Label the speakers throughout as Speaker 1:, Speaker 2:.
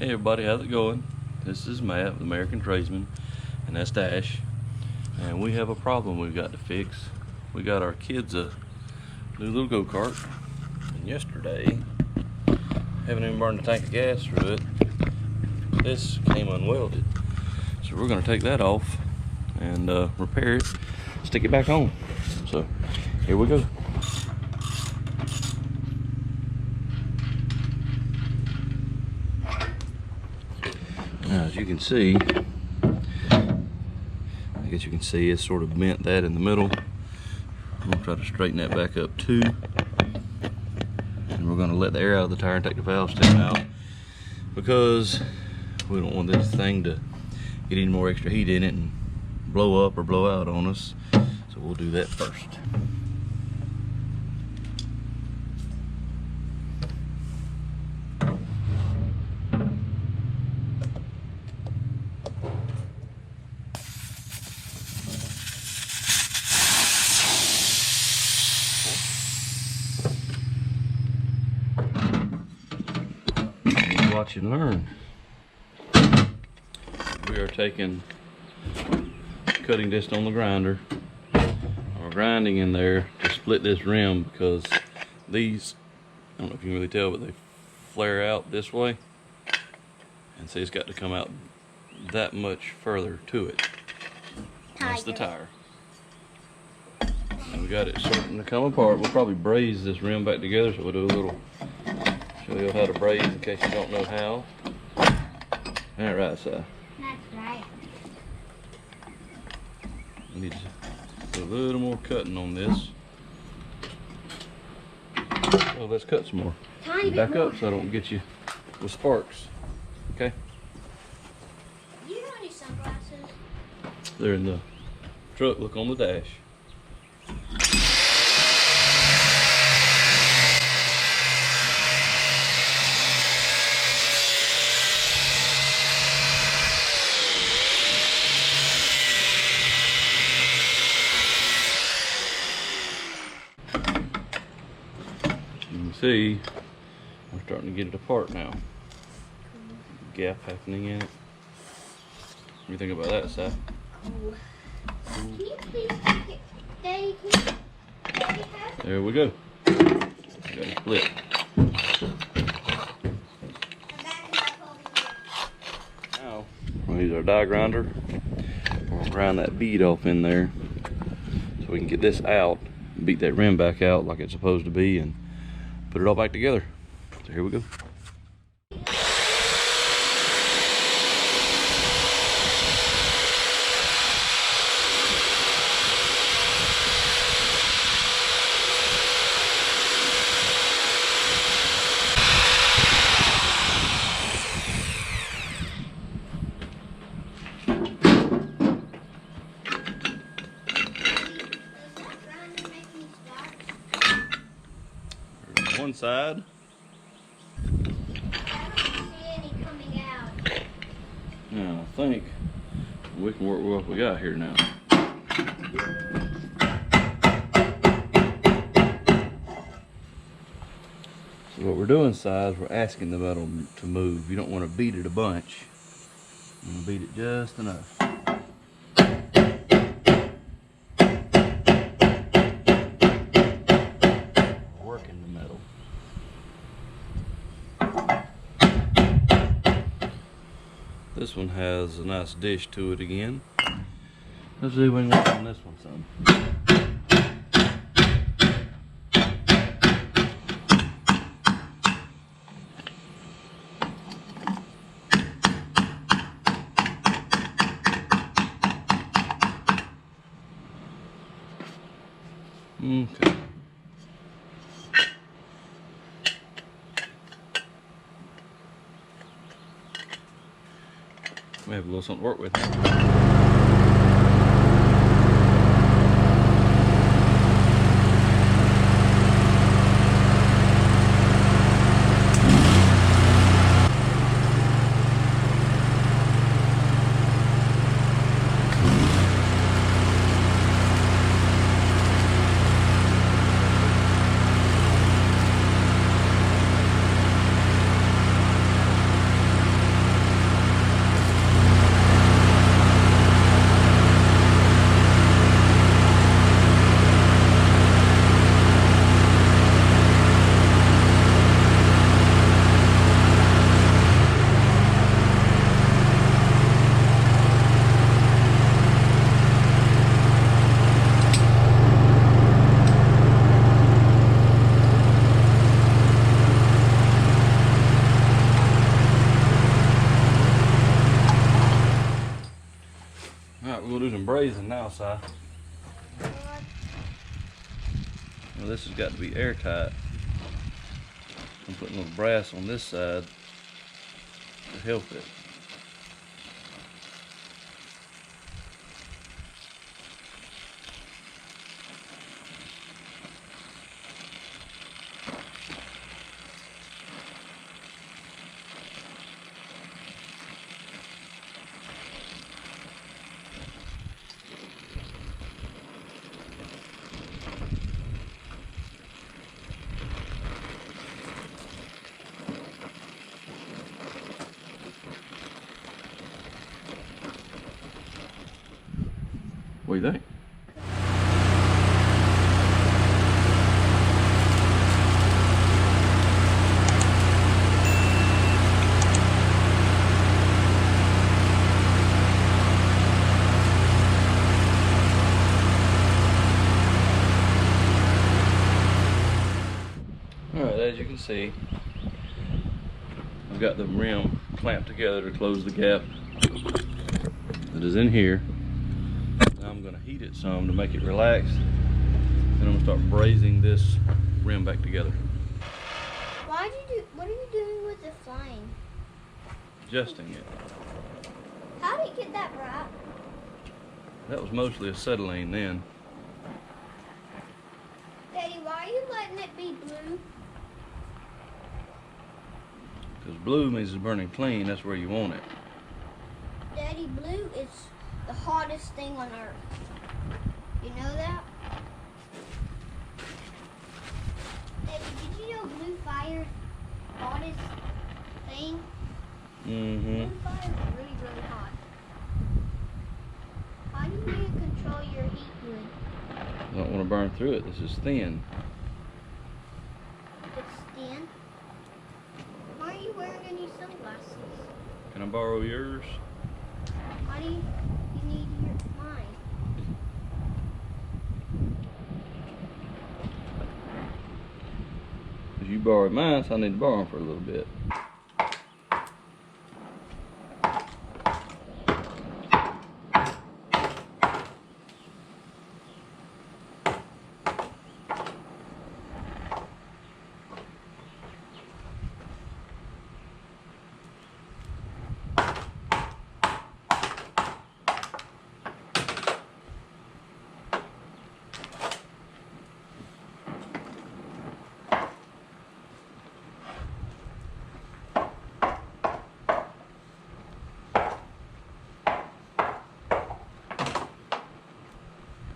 Speaker 1: Hey everybody, how's it going? This is Matt with American Tradesman, and that's Dash. And we have a problem we've got to fix. We got our kids a new little go-kart, and yesterday, haven't even burned a tank of gas through it, this came unwelded. So we're gonna take that off and repair it, stick it back on. So here we go. Now, as you can see, I guess you can see it's sort of bent that in the middle. I'm gonna try to straighten that back up too. And we're gonna let the air out of the tire and take the valve stem out, because we don't want this thing to get any more extra heat in it and blow up or blow out on us. So we'll do that first. Watch and learn. We are taking cutting disc on the grinder. We're grinding in there to split this rim, because these, I don't know if you can really tell, but they flare out this way, and see it's got to come out that much further to it. That's the tire. And we got it starting to come apart. We'll probably braze this rim back together, so we'll do a little show you how to braze in case you don't know how. That right side.
Speaker 2: That's right.
Speaker 1: We need to do a little more cutting on this. Well, let's cut some more. Back up so I don't get you with sparks. Okay?
Speaker 2: Do you have any sunglasses?
Speaker 1: They're in the truck. Look on the dash. See, we're starting to get it apart now. Gap happening in it. What do you think about that, Seth?
Speaker 2: Oh. Can you please take it, Daddy? Can you take it out?
Speaker 1: There we go. Got it split. Now, we'll use our die grinder. We'll grind that bead off in there so we can get this out, beat that rim back out like it's supposed to be, and put it all back together. So here we go. One side.
Speaker 2: I don't see any coming out.
Speaker 1: Now I think we can work with what we got here now. So what we're doing, size, we're asking the metal to move. You don't want to beat it a bunch. You want to beat it just enough. This one has a nice dish to it again. Let's see if we can work on this one some. Okay. We have a little something to work with. Si. Well, this has got to be airtight. I'm putting a little brass on this side to help it. What do you think? Alright, as you can see, I've got the rim clamped together to close the gap that is in here. Now I'm going to heat it some to make it relax. Then I'm going to start brazing this rim back together.
Speaker 2: What are you doing with the flame?
Speaker 1: Adjusting it.
Speaker 2: How did it get that bright?
Speaker 1: That was mostly acetylene then.
Speaker 2: Daddy, why are you letting it be blue?
Speaker 1: Because blue means it's burning clean, that's where you want it.
Speaker 2: Daddy, blue is the hottest thing on earth. You know that? Daddy, did you know blue fire is the hottest thing?
Speaker 1: Mm-hmm.
Speaker 2: Blue fire is really, really hot. How do you control your heat good?
Speaker 1: I don't want to burn through it. This is thin.
Speaker 2: It's thin. Why are you wearing any sunglasses?
Speaker 1: Can I borrow yours?
Speaker 2: Why do you need mine?
Speaker 1: Because you borrowed mine, so I need to borrow them for a little bit.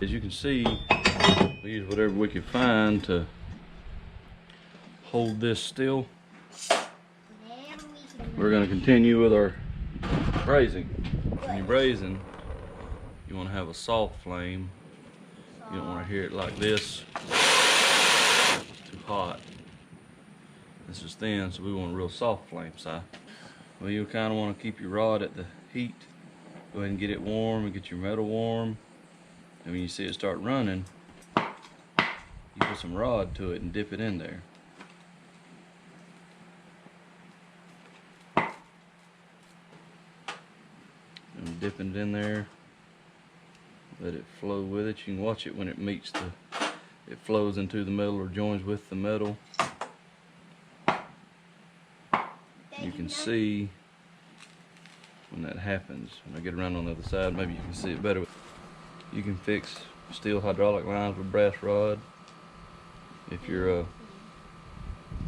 Speaker 1: As you can see, we use whatever we can find to hold this still. We're going to continue with our brazing. When you're brazing, you want to have a soft flame. You don't want to hear it like this. It's too hot. This is thin, so we want a real soft flame, Si. Well, you kind of want to keep your rod at the heat. Go ahead and get it warm and get your metal warm. And when you see it start running, you put some rod to it and dip it in there. And dipping it in there, let it flow with it. You can watch it when it meets it flows into the metal or joins with the metal. You can see when that happens. When I get around on the other side, maybe you can see it better. You can fix steel hydraulic lines with brass rod. If you're a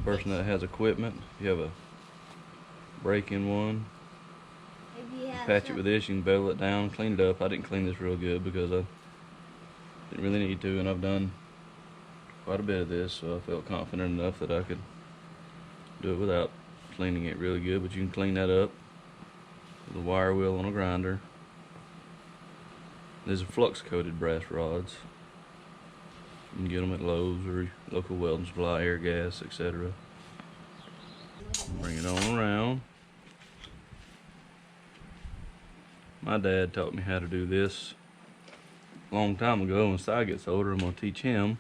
Speaker 1: person that has equipment, if you have a break-in one, patch it with this, you can bevel it down, clean it up. I didn't clean this real good because I didn't really need to, and I've done quite a bit of this, so I felt confident enough that I could do it without cleaning it really good. But you can clean that up with a wire wheel on a grinder. These are flux-coated brass rods. You can get them at Lowe's or local welding supply, air gas, etc. Bring it on around. My dad taught me how to do this a long time ago. When Si gets older, I'm going to teach him.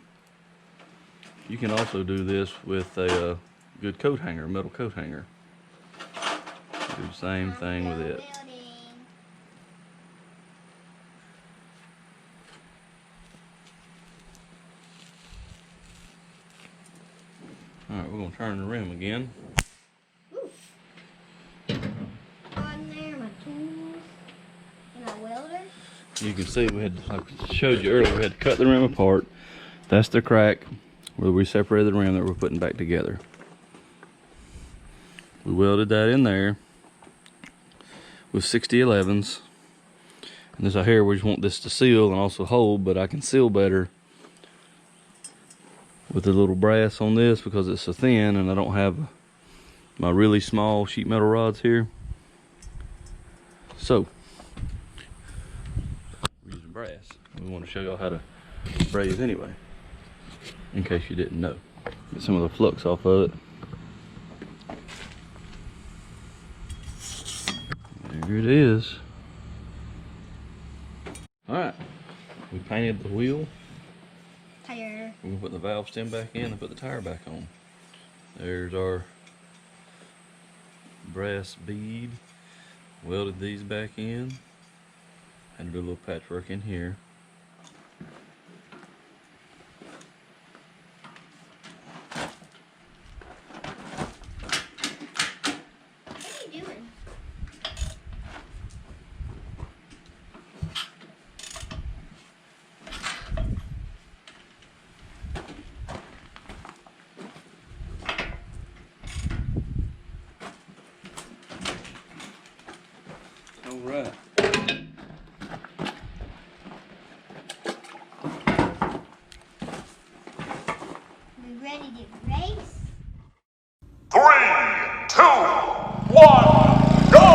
Speaker 1: You can also do this with a good coat hanger, metal coat hanger. Do the same thing with it. Alright, we're going to turn the rim again.
Speaker 2: Ooh. On there, my tools, and my welder.
Speaker 1: You can see we had, like I showed you earlier, we had to cut the rim apart. That's the crack where we separated the rim that we're putting back together. We welded that in there with 6011s. And this out here, we just want this to seal and also hold, but I can seal better with the little brass on this because it's so thin and I don't have my really small sheet metal rods here. So, we're using brass. We want to show y'all how to braze anyway, in case you didn't know. Get some of the flux off of it. There it is. Alright, we painted the wheel.
Speaker 2: Tire.
Speaker 1: We're gonna put the valve stem back in and put the tire back on. There's our brass bead. Welded these back in. Had to do a little patchwork in here.
Speaker 2: What are you doing?
Speaker 1: Alright.
Speaker 2: We ready to race?
Speaker 3: 3, 2, 1, go!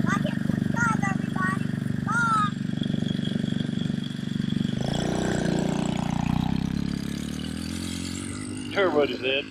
Speaker 2: Like and subscribe, everybody. Bye.
Speaker 1: Everybody said.